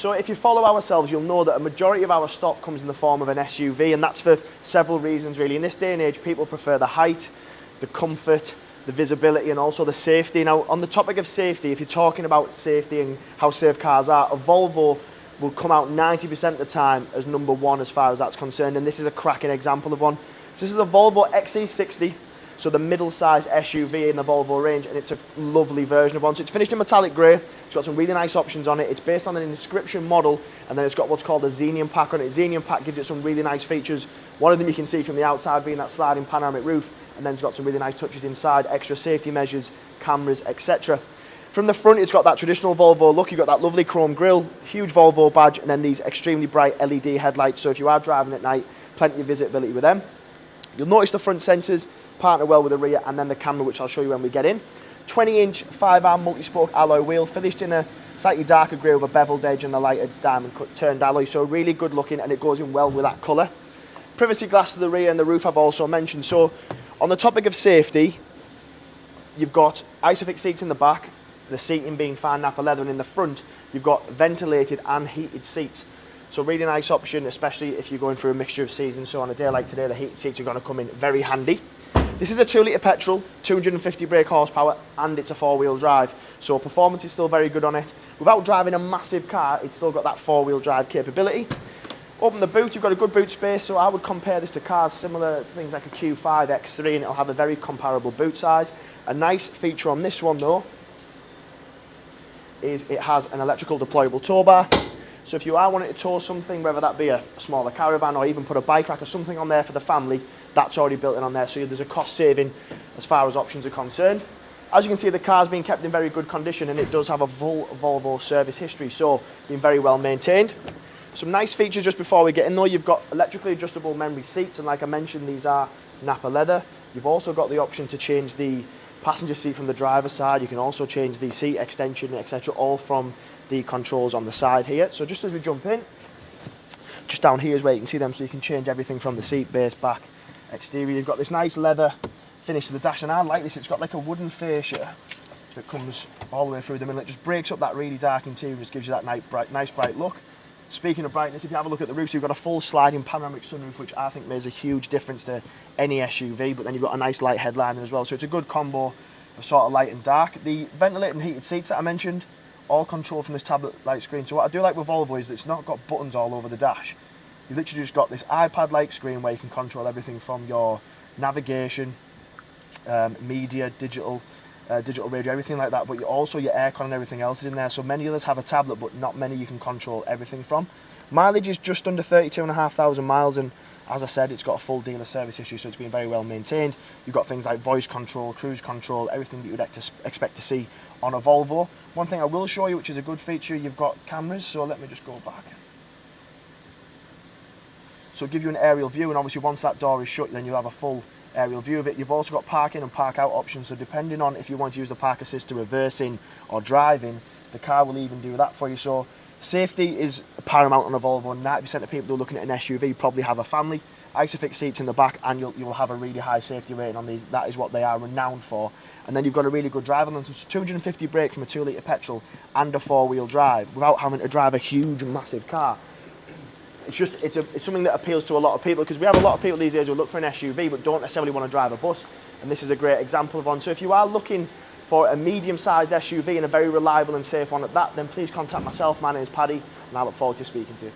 So if you follow ourselves, you'll know that a majority of our stock comes in the form of an SUV, and that's for several reasons really. In this day and age, people prefer the height, the comfort, the visibility, and also the safety. Now, on the topic of safety, if you're talking about safety and how safe cars are, a Volvo will come out 90% of the time as number one as far as that's concerned, and this is a cracking example of one. So this is a Volvo XC60, so the middle-sized SUV in the Volvo range, and it's a lovely version of one. So it's finished in metallic grey, it's got some really nice options on it, it's based on an Inscription model, and then it's got what's called a Xenium pack on it. Xenium pack gives it some really nice features. One of them you can see from the outside being that sliding panoramic roof, and then it's got some really nice touches inside, extra safety measures, cameras, etc. From the front, it's got that traditional Volvo look. You've got that lovely chrome grille, huge Volvo badge, and then these extremely bright LED headlights. So if you are driving at night, plenty of visibility with them. You'll notice the front sensors partner well with the rear, and then the camera, which I'll show you when we get in. 20-inch 5-arm multi-spoke alloy wheel, finished in a slightly darker grey with a beveled edge and a lighter diamond cut turned alloy. So really good looking, and it goes in well with that colour. Privacy glass to the rear and the roof I've also mentioned. So on the topic of safety, you've got Isofix seats in the back, the seating being fine Napa leather, and in the front you've got ventilated and heated seats. So really nice option, especially if you're going through a mixture of seasons. So on a day like today, the heated seats are going to come in very handy. This is a 2-litre petrol, 250 brake horsepower, and it's a 4-wheel drive. So performance is still very good on it. Without driving a massive car, it's still got that 4-wheel drive capability. Open the boot, you've got a good boot space, so I would compare this to cars similar, things like a Q5, X3, and it'll have a very comparable boot size. A nice feature on this one though, is it has an electrical deployable tow bar. So if you are wanting to tow something, whether that be a smaller caravan or even put a bike rack or something on there for the family, that's already built in on there, so there's a cost saving as far as options are concerned. As you can see, the car's been kept in very good condition, and it does have a full Volvo service history, so been very well maintained. Some nice features just before we get in though. You've got electrically adjustable memory seats, and like I mentioned, these are Napa leather. You've also got the option to change the passenger seat from the driver's side. You can also change the seat extension, etc., all from the controls on the side here. So just as we jump in, just down here is where you can see them, so you can change everything from the seat base, back, exterior. You've got this nice leather finish to the dash, and I like this. It's got like a wooden fascia that comes all the way through the middle. It just breaks up that really dark interior, which gives you that nice bright look. Speaking of brightness, if you have a look at the roof, you've got a full sliding panoramic sunroof, which I think makes a huge difference to any SUV, but then you've got a nice light headliner as well, so it's a good combo of sort of light and dark. The ventilated and heated seats that I mentioned, all controlled from this tablet-like screen. So what I do like with Volvo is that it's not got buttons all over the dash. You've literally just got this iPad-like screen where you can control everything from your navigation, media, digital radio, everything like that, but also your aircon and everything else is in there. So many others have a tablet, but not many you can control everything from. Mileage is just under 32,500 miles, and as I said, it's got a full dealer service history, so it's been very well maintained. You've got things like voice control, cruise control, everything that you would expect to see on a Volvo. One thing I will show you, which is a good feature, you've got cameras, so let me just go back. So it'll give you an aerial view, and obviously once that door is shut, then you'll have a full aerial view of it. You've also got park in and park out options, so depending on if you want to use the park assist to reverse in or drive in, the car will even do that for you. So safety is paramount on a Volvo. 90% of people who are looking at an SUV probably have a family. Isofix seats in the back, and you will have a really high safety rating on these. That is what they are renowned for. And then you've got a really good drive on them. So it's 250 brake from a 2-litre petrol and a 4-wheel drive without having to drive a huge, massive car. It's something that appeals to a lot of people, because we have a lot of people these days who look for an SUV but don't necessarily want to drive a bus, and this is a great example of one. So if you are looking for a medium-sized SUV and a very reliable and safe one at that, then please contact myself. My name is Paddy, and I look forward to speaking to you.